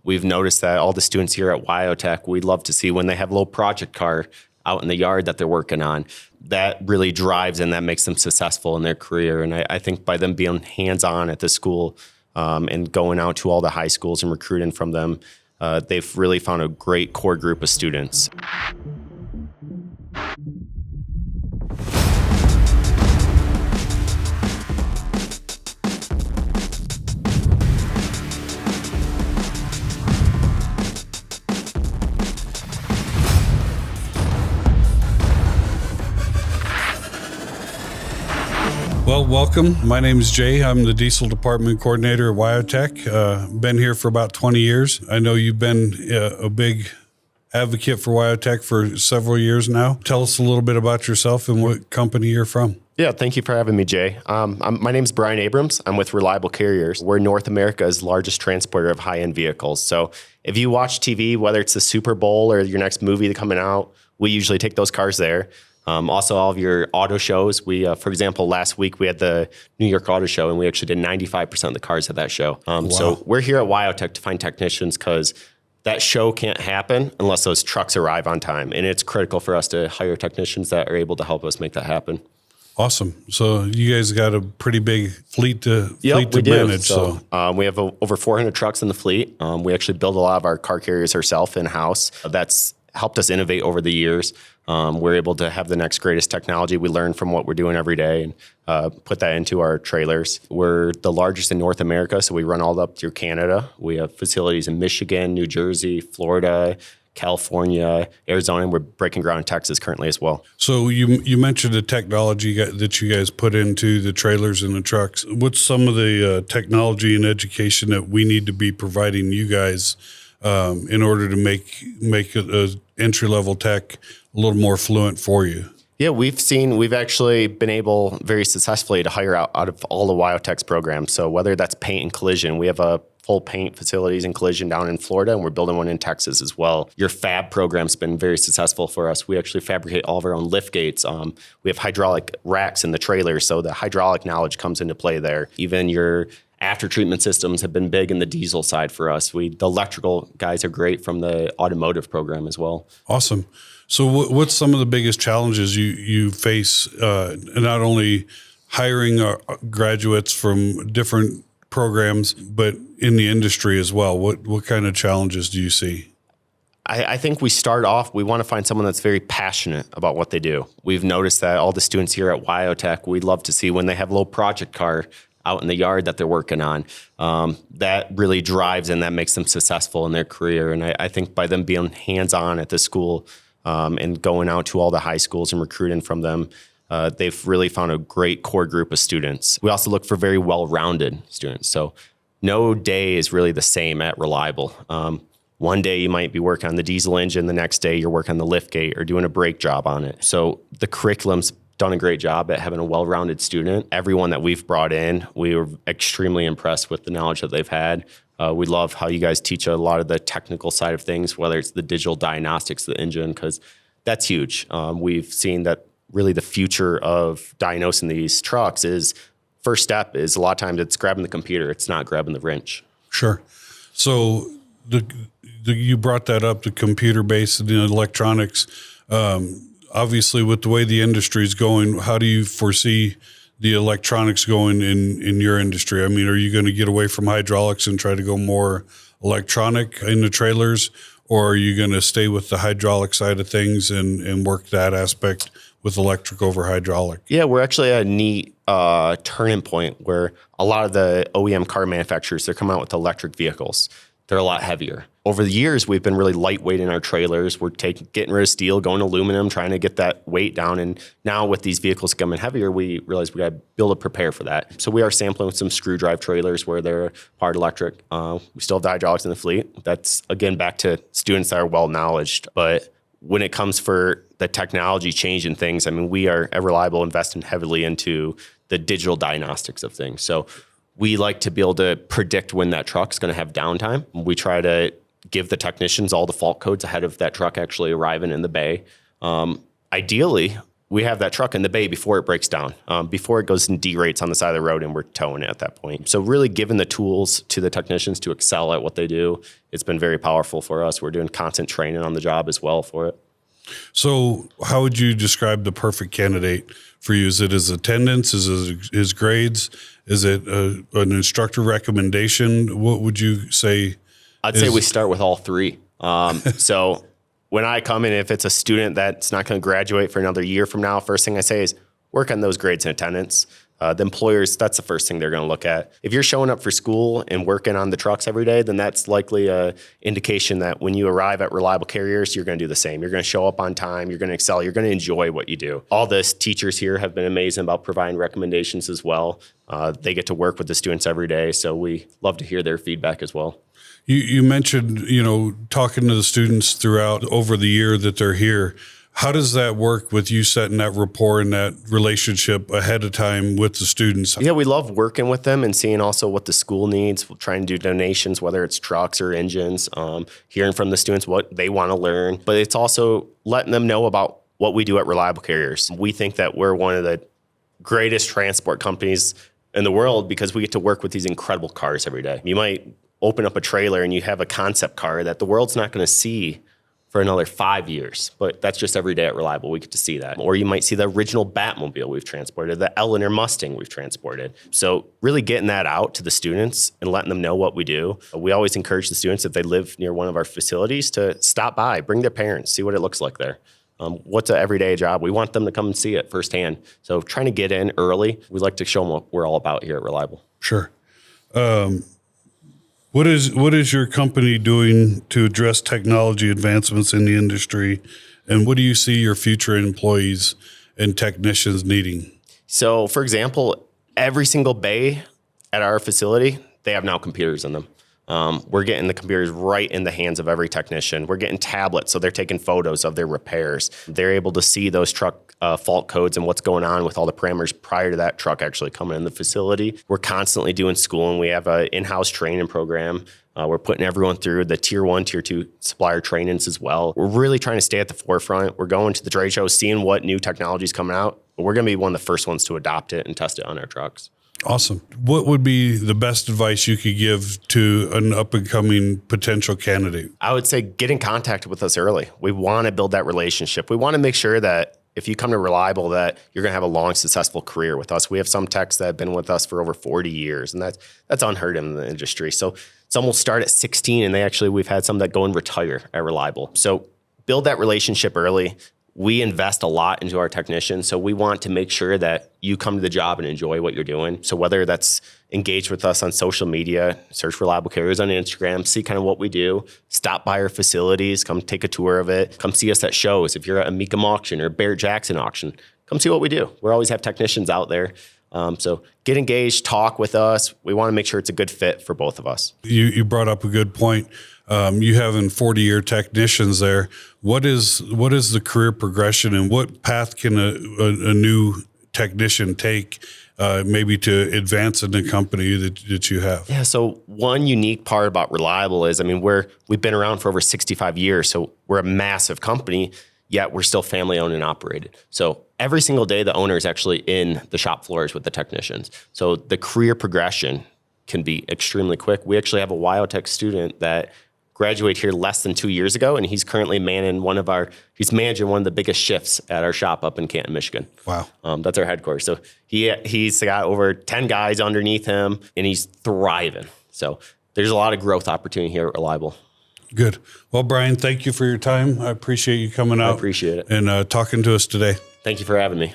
We've noticed that all the students here at wyotech, we love to see when they have a little project car out in the yard that they're working on. That really drives and that makes them successful in their career. And I think by them being hands-on at the school and going out to all the high schools and recruiting from them, they've really found a great core group of students. Well, welcome. My name is Jay. I'm the diesel department coordinator at wyotech. Been here for about 20 years. I know you've been a big advocate for wyotech for several years now. Tell us a little bit about yourself and what company you're from. Yeah, thank you for having me, Jay. My name is Brian Abrams. I'm with Reliable Carriers. We're North America's largest transporter of high-end vehicles. So if you watch TV, whether it's the Super Bowl or your next movie coming out, we usually take those cars there. Also, all of your auto shows. We, for example, last week we had the New York Auto Show, and we actually did 95% of the cars at that show. Wow. So we're here at wyotech to find technicians because that show can't happen unless those trucks arrive on time. And it's critical for us to hire technicians that are able to help us make that happen. Awesome. So you guys got a pretty big fleet to do. manage. So we have over 400 trucks in the fleet. We actually build a lot of our car carriers ourselves in-house. That's helped us innovate over the years. We're able to have the next greatest technology. We learn from what we're doing every day and put that into our trailers. We're the largest in North America, so we run all up through Canada. We have facilities in Michigan, New Jersey, Florida, California, Arizona, and we're breaking ground in Texas currently as well. So you mentioned the technology that you guys put into the trailers and the trucks. What's some of the technology and education that we need to be providing you guys in order to make a entry-level tech a little more fluent for you? Yeah, we've actually been able very successfully to hire out of all the wyotech's programs. So whether that's paint and collision, we have a full paint facilities and collision down in Florida, and we're building one in Texas as well. Your fab program's been very successful for us. We actually fabricate all of our own lift gates. We have hydraulic racks in the trailer, so the hydraulic knowledge comes into play there. Even your after treatment systems have been big in the diesel side for us. The electrical guys are great from the automotive program as well. Awesome. So what's some of the biggest challenges you face, not only hiring graduates from different programs, but in the industry as well? What kind of challenges do you see? I think we start off, we want to find someone that's very passionate about what they do. We've noticed that all the students here at wyotech, we love to see when they have a little project car out in the yard that they're working on. That really drives and that makes them successful in their career. And I think by them being hands-on at the school and going out to all the high schools and recruiting from them, they've really found a great core group of students. We also look for very well-rounded students. So no day is really the same at Reliable. One day you might be working on the diesel engine, the next day you're working on the lift gate or doing a brake job on it. So the curriculum's done a great job at having a well-rounded student. Everyone that we've brought in, we were extremely impressed with the knowledge that they've had. We love how you guys teach a lot of the technical side of things, whether it's the digital diagnostics of the engine, because that's huge. We've seen that really the future of diagnosing these trucks is, first step is a lot of times it's grabbing the computer. It's not grabbing the wrench. Sure. So you brought that up, the computer-based and the electronics. Obviously, with the way the industry is going, how do you foresee the electronics going in your industry? I mean, are you going to get away from hydraulics and try to go more electronic in the trailers, or are you going to stay with the hydraulic side of things and work that aspect with electric over hydraulic? Yeah, we're actually at a neat turning point where a lot of the OEM car manufacturers, they're coming out with electric vehicles. They're a lot heavier. Over the years, we've been really lightweight in our trailers. We're getting rid of steel, going to aluminum, trying to get that weight down. And now with these vehicles coming heavier, we realize we got to build a prepare for that. So we are sampling with some screw drive trailers where they're part electric. We still have the hydraulics in the fleet. That's, again, back to students that are well-knowledged. But when it comes for the technology changing things, I mean, we are at Reliable investing heavily into the digital diagnostics of things. So we like to be able to predict when that truck's going to have downtime. We try to give the technicians all the fault codes ahead of that truck actually arriving in the bay. Ideally, we have that truck in the bay before it breaks down, before it goes and derates on the side of the road, and we're towing it at that point. So really giving the tools to the technicians to excel at what they do, it's been very powerful for us. We're doing constant training on the job as well for it. So how would you describe the perfect candidate for you? Is it his attendance? Is it his grades? Is it an instructor recommendation? What would you say? I'd say we start with all three. So when I come in, if it's a student that's not going to graduate for another year from now, first thing I say is work on those grades and attendance. The employers, that's the first thing they're going to look at. If you're showing up for school and working on the trucks every day, then that's likely a indication that when you arrive at Reliable Carriers, you're going to do the same. You're going to show up on time. You're going to excel. You're going to enjoy what you do. All the teachers here have been amazing about providing recommendations as well. They get to work with the students every day, so we love to hear their feedback as well. You mentioned, talking to the students throughout over the year that they're here. How does that work with you setting that rapport and that relationship ahead of time with the students? Yeah, we love working with them and seeing also what the school needs. We'll try and do donations, whether it's trucks or engines, hearing from the students what they want to learn. But it's also letting them know about what we do at Reliable Carriers. We think that we're one of the greatest transport companies in the world because we get to work with these incredible cars every day. You might open up a trailer and you have a concept car that the world's not going to see for another 5 years, but that's just every day at Reliable. We get to see that. Or you might see the original Batmobile we've transported, the Eleanor Mustang we've transported. So really getting that out to the students and letting them know what we do. We always encourage the students, if they live near one of our facilities, to stop by, bring their parents, see what it looks like there. What's an everyday job? We want them to come and see it firsthand. So trying to get in early, we like to show them what we're all about here at Reliable. Sure. What is your company doing to address technology advancements in the industry, and what do you see your future employees and technicians needing? So, for example, every single bay at our facility, they have now computers in them. We're getting the computers right in the hands of every technician. We're getting tablets, so they're taking photos of their repairs. They're able to see those truck fault codes and what's going on with all the parameters prior to that truck actually coming in the facility. We're constantly doing schooling. We have an in-house training program. We're putting everyone through the Tier 1, Tier 2 supplier trainings as well. We're really trying to stay at the forefront. We're going to the trade shows, seeing what new technology is coming out. But we're going to be one of the first ones to adopt it and test it on our trucks. Awesome. What would be the best advice you could give to an up-and-coming potential candidate? I would say get in contact with us early. We want to build that relationship. We want to make sure that if you come to Reliable, that you're going to have a long, successful career with us. We have some techs that have been with us for over 40 years, and that's unheard of in the industry. So some will start at 16, and we've had some that go and retire at Reliable. So build that relationship early. We invest a lot into our technicians, so we want to make sure that you come to the job and enjoy what you're doing. So whether that's engage with us on social media, search Reliable Carriers on Instagram, see kind of what we do, stop by our facilities, come take a tour of it, come see us at shows. If you're at a Mecum auction or Barrett-Jackson auction, come see what we do. We always have technicians out there. So get engaged, talk with us. We want to make sure it's a good fit for both of us. You brought up a good point. You having 40-year technicians there. What is the career progression, and what path can a new technician take maybe to advance in the company that you have? Yeah, so one unique part about Reliable is, we've been around for over 65 years, so we're a massive company, yet we're still family owned and operated. So every single day, the owner is actually in the shop floors with the technicians. So the career progression can be extremely quick. We actually have a wyotech student that graduated here less than 2 years ago, and he's currently managing one of the biggest shifts at our shop up in Canton, Michigan. Wow. That's our headquarters. So he's got over 10 guys underneath him, and he's thriving. So there's a lot of growth opportunity here at Reliable. Good. Well, Brian, thank you for your time. I appreciate you coming out. I appreciate it. And talking to us today. Thank you for having me.